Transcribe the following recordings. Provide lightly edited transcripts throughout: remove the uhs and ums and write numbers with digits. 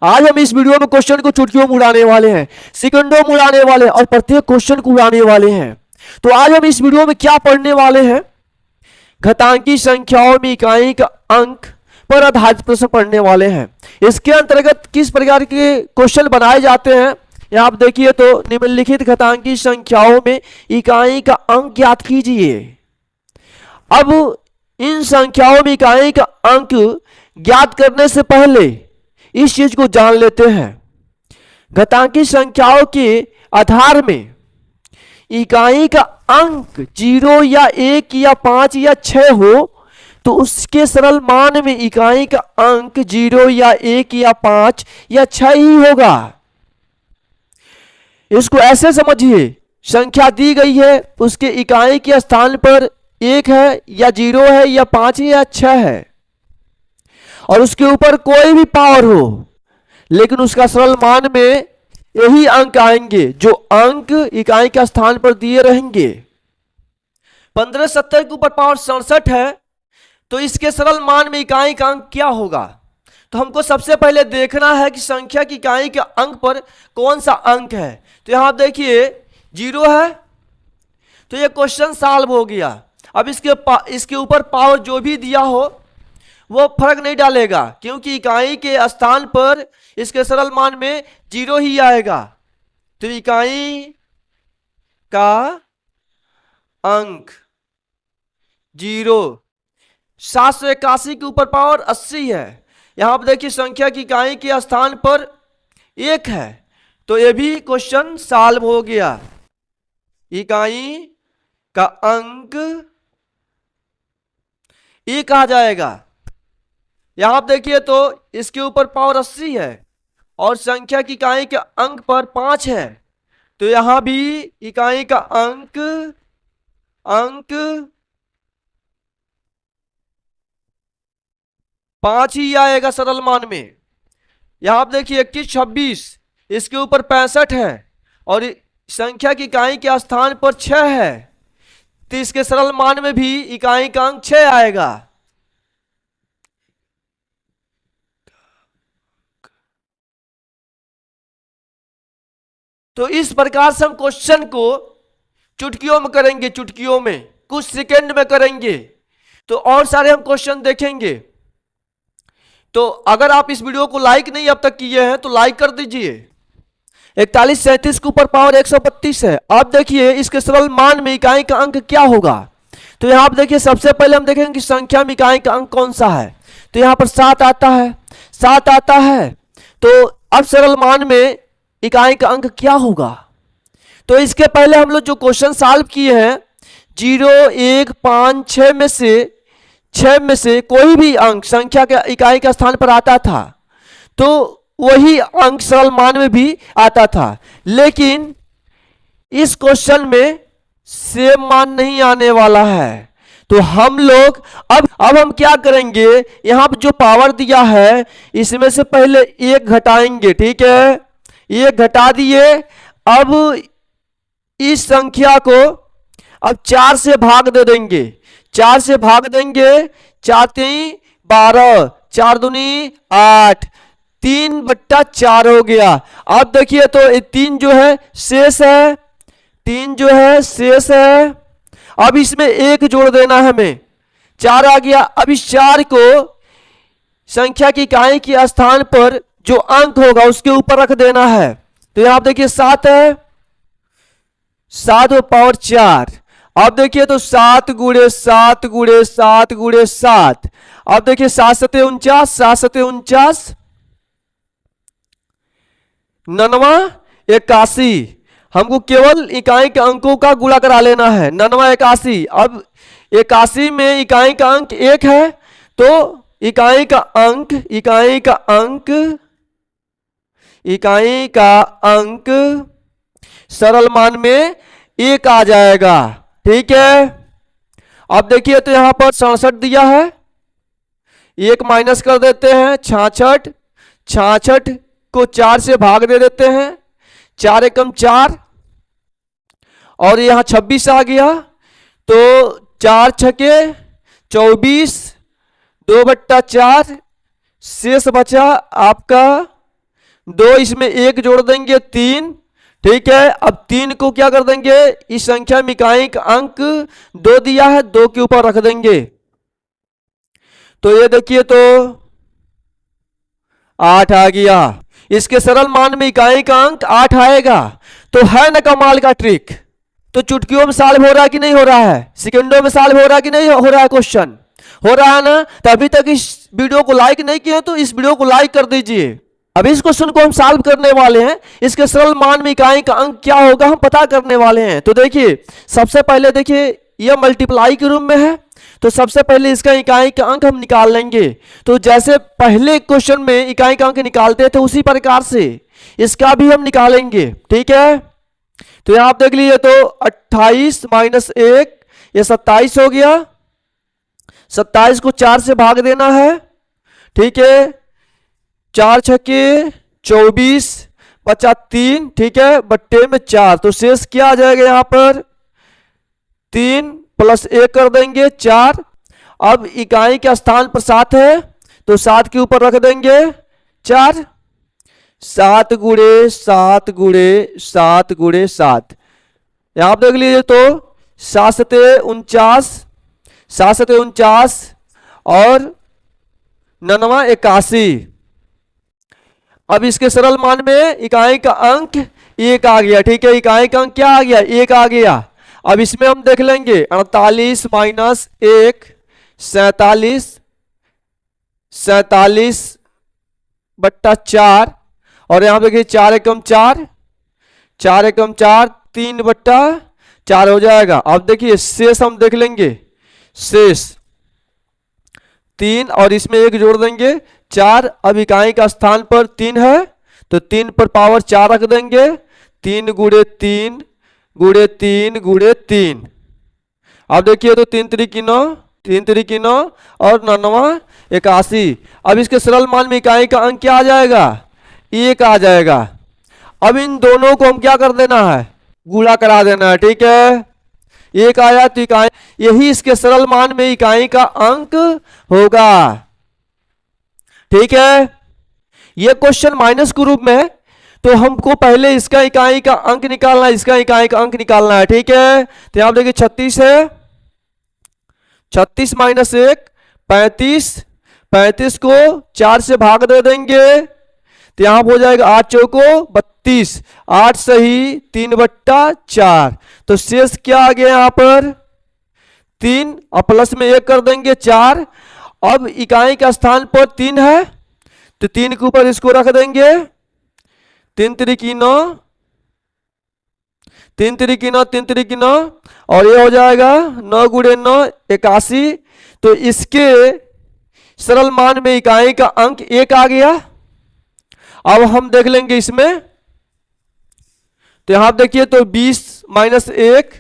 आज हम इस वीडियो में क्वेश्चन को चुटकियों में उड़ाने वाले हैं, सेकंडों में उड़ाने वाले हैं और प्रत्येक क्वेश्चन को उड़ाने वाले हैं। तो आज हम इस वीडियो में क्या पढ़ने वाले हैं, घातांकी संख्याओं में इकाई का अंक पर आधारित प्रश्न पढ़ने वाले हैं। इसके अंतर्गत किस प्रकार के क्वेश्चन बनाए जाते हैं, यहाँ आप देखिए तो निम्नलिखित घातांकी संख्याओं में इकाई का अंक ज्ञात कीजिए। अब इन संख्याओं में इकाई का अंक ज्ञात करने से पहले इस चीज को जान लेते हैं। घातांकी संख्याओं के आधार में इकाई का अंक 0 या 1 या 5 या 6 हो तो उसके सरल मान में इकाई का अंक 0 या 1 या 5 या 6 ही होगा। इसको ऐसे समझिए, संख्या दी गई है, उसके इकाई के स्थान पर 1 है या 0 है या 5 या 6 है और उसके ऊपर कोई भी पावर हो, लेकिन उसका सरल मान में यही अंक आएंगे जो अंक इकाई के स्थान पर दिए रहेंगे। 1570 के ऊपर पावर 67 है तो इसके सरल मान में इकाई का अंक क्या होगा। तो हमको सबसे पहले देखना है कि संख्या की इकाई के अंक पर कौन सा अंक है। तो यहां आप देखिए 0 है तो ये क्वेश्चन सॉल्व हो गया। अब इसके ऊपर पावर जो भी दिया हो वो फर्क नहीं डालेगा, क्योंकि इकाई के स्थान पर इसके सरल मान में 0 ही आएगा। तो इकाई का अंक 0। 781 के ऊपर पावर 80 है। यहां पर देखिए संख्या की इकाई के स्थान पर 1 है तो यह भी क्वेश्चन सॉल्व हो गया। इकाई का अंक 1 आ जाएगा। यहां आप देखिए तो इसके ऊपर पावर 80 है और संख्या की इकाई के अंक पर 5 है तो यहां भी इकाई का अंक 5 ही आएगा सरल मान में। यहां आप देखिए 21, 26, इसके ऊपर 65 है और संख्या की इकाई के स्थान पर 6 है तो इसके सरल मान में भी इकाई का अंक 6 आएगा। तो इस प्रकार से हम क्वेश्चन को चुटकियों में करेंगे, चुटकियों में कुछ सेकंड में करेंगे। तो और सारे हम क्वेश्चन देखेंगे। तो अगर आप इस वीडियो को लाइक नहीं अब तक किए हैं तो लाइक कर दीजिए। 41, 37 के ऊपर पावर 132 है। अब देखिए इसके सरल मान में इकाई का अंक क्या होगा। तो यहां आप देखिए सबसे पहले हम देखेंगे कि संख्या में इकाई का अंक कौन सा है। तो यहां पर 7 आता है, 7 आता है तो अब सरल मान में इकाई का अंक क्या होगा। तो इसके पहले हम लोग जो क्वेश्चन सॉल्व किए हैं 0, 1, 5, 6 में से कोई भी अंक संख्या के इकाई के स्थान पर आता था तो वही अंक सरल मान में भी आता था। लेकिन इस क्वेश्चन में सेम मान नहीं आने वाला है। तो हम लोग अब हम क्या करेंगे, यहां पर जो पावर दिया है इसमें से पहले 1 घटाएंगे, ठीक है, 1 घटा दिए। अब इस संख्या को अब 4 से भाग दे देंगे, 4 से भाग देंगे, 4 3 12, 4 दूनी 8, 3/4 हो गया। अब देखिए तो 3 जो है शेष है, 3 जो है शेष है। अब इसमें 1 जोड़ देना है हमें, 4 आ गया। अब इस 4 को संख्या की इकाई के स्थान पर जो अंक होगा उसके ऊपर रख देना है। तो यहां आप देखिए 7 है, 7 पावर 4। अब देखिए तो 7 गुणे 7 गुणे 7 गुणे 7। अब देखिए 7 सते 49, 7 सते 49, 9 81। हमको केवल इकाई के अंकों का गुणा करा लेना है, 9 81। अब 81 में इकाई का अंक 1 है तो इकाई का अंक सरल मान में 1 आ जाएगा, ठीक है। अब देखिए तो यहां पर 67 दिया है, 1 माइनस कर देते हैं, 66, 66 को 4 से भाग दे देते हैं, 4 एकम 4 और यहां 26 आ गया तो 4 छके 24, 2/4 शेष बचा आपका 2 इसमें 1 जोड़ देंगे 3, ठीक है। अब 3 को क्या कर देंगे, इस संख्या में इकाई का अंक 2 दिया है, 2 के ऊपर रख देंगे। तो ये देखिए तो 8 आ गया। इसके सरल मान में इकाई का अंक 8 आएगा। तो है ना कमाल का ट्रिक। तो चुटकियों में सॉल्व हो रहा है कि नहीं हो रहा है, सेकंडों में सॉल्व हो रहा है कि नहीं हो रहा है, क्वेश्चन हो रहा है ना। तो अभी तक इस वीडियो को लाइक नहीं किए तो इस वीडियो को लाइक कर दीजिए। अब इस क्वेश्चन को हम सॉल्व करने वाले हैं। इसके सरल मान में इकाई का अंक क्या होगा हम पता करने वाले हैं। तो देखिए सबसे पहले देखिए यह मल्टीप्लाई के रूप में है, तो सबसे पहले इसका इकाई का अंक हम निकाल लेंगे। तो जैसे पहले क्वेश्चन में इकाई का अंक निकालते थे उसी प्रकार से इसका भी हम निकालेंगे, ठीक है। तो यहां आप देख लीजिए तो 28 माइनस 1 ये 27 हो गया। 27 को 4 से भाग देना है, ठीक है। 4 छक्के 24 बचा 3, ठीक है, बट्टे में 4। तो शेष क्या आ जाएगा यहां पर 3 प्लस 1 कर देंगे 4। अब इकाई के स्थान पर 7 है तो 7 के ऊपर रख देंगे 4। 7 गुणे 7 गुणे 7 गुणे 7, यहां आप देख लीजिए तो 7 सते 49, 7 सते 49 और 9 81। अब इसके सरल मान में इकाई का अंक 1 आ गया, ठीक है। इकाई का अंक क्या आ गया 1 आ गया। अब इसमें हम देख लेंगे 48 माइनस 1 47, 47 बट्टा 4 और यहां देखिए 4 एकम 4, 4 एकम 4 3 बट्टा 4 हो जाएगा। अब देखिए शेष हम देख लेंगे, शेष 3 और इसमें 1 जोड़ देंगे 4। अब इकाई का स्थान पर 3 है तो 3 पर पावर 4 रख देंगे। 3 गुणे 3 गुणे 3 गुणे 3। अब देखिए तो 3 त्रिकी 9, 3 त्रिकी 9 और 9 81। अब इसके सरल मान में इकाई का अंक क्या आ जाएगा 1 आ जाएगा। अब इन दोनों को हम क्या कर देना है गुणा करा देना है, ठीक है। 1 आया तो इकाई, यही इसके सरल मान में इकाई का अंक होगा, ठीक है। यह क्वेश्चन माइनस के रूप में है तो हमको पहले इसका इकाई का अंक निकालना है, इसका इकाई का अंक निकालना है, ठीक है। तो यहां देखिए 36 है, 36 माइनस 1 35, 35 को 4 से भाग दे देंगे तो यहां हो जाएगा 8 चौको 32, 8 सही 3 बट्टा 4। तो शेष क्या आ गया यहां पर 3 और प्लस में 1 कर देंगे 4। अब इकाई का स्थान पर 3 है तो 3 के ऊपर इसको रख देंगे। 3 त्रिकी 9, 3 त्रिकी 9, 3 त्रिकी 9 और ये हो जाएगा 9 गुणे 9 81। तो इसके सरल मान में इकाई का अंक 1 आ गया। अब हम देख लेंगे इसमें तो यहां देखिए तो 20 माइनस 1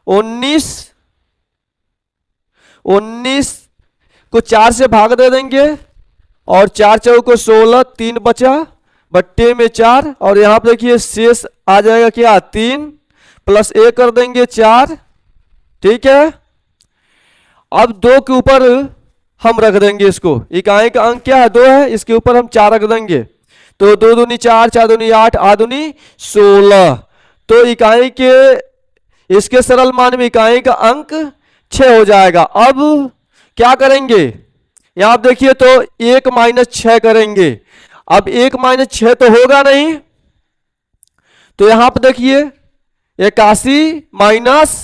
19, 19 को 4 से भाग दे देंगे और 4 चौको 16, 3 बचा बट्टे में 4 और यहां पर देखिए शेष आ जाएगा क्या 3 प्लस 1 कर देंगे 4, ठीक है। अब 2 के ऊपर हम रख देंगे इसको, इकाई का अंक क्या है 2 है, इसके ऊपर हम 4 रख देंगे तो 2 दूनी 4, 4 दूनी 8, 8 दूनी 16। तो इकाई के इसके सरल मान में इकाई का अंक 6 हो जाएगा। अब क्या करेंगे यहां आप देखिए तो 1 माइनस 6 करेंगे। अब 1 माइनस 6 तो होगा नहीं तो यहां पर देखिए 81 माइनस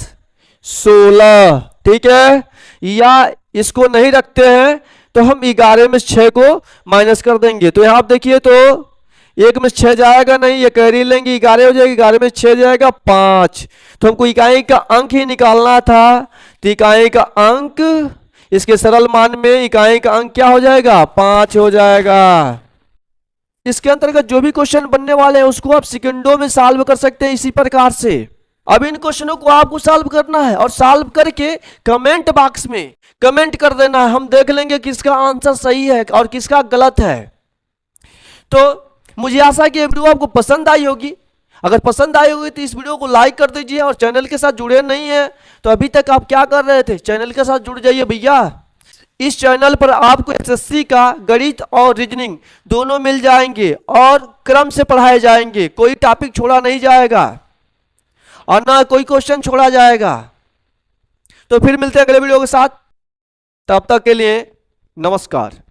16, ठीक है। या इसको नहीं रखते हैं तो हम 11 में 6 को माइनस कर देंगे तो यहां आप देखिए तो 1 में 6 जाएगा नहीं, ये कैरी लेंगे 11 हो जाएगी, 11 में 6 जाएगा 5। तो हमको इकाई का अंक ही निकालना था तो इकाई का अंक इसके सरल मान में इकाई का अंक क्या हो जाएगा 5 हो जाएगा। इसके अंतर्गत जो भी क्वेश्चन बनने वाले हैं उसको आप सेकंडों में सॉल्व कर सकते हैं इसी प्रकार से। अब इन क्वेश्चनों को आपको सॉल्व करना है और सॉल्व करके कमेंट बॉक्स में कमेंट कर देना है, हम देख लेंगे किसका आंसर सही है और किसका गलत है। तो मुझे आशा है कि ये वीडियो आपको पसंद आई होगी। अगर पसंद आई होगी तो इस वीडियो को लाइक कर दीजिए और चैनल के साथ जुड़े नहीं हैं तो अभी तक आप क्या कर रहे थे चैनल के साथ जुड़ जाइए भैया। इस चैनल पर आपको एसएससी का गणित और रीजनिंग दोनों मिल जाएंगे और क्रम से पढ़ाए जाएंगे, कोई टॉपिक छोड़ा नहीं जाएगा और ना कोई क्वेश्चन छोड़ा जाएगा। तो फिर मिलते हैं अगले वीडियो के साथ, तब तक के लिए नमस्कार।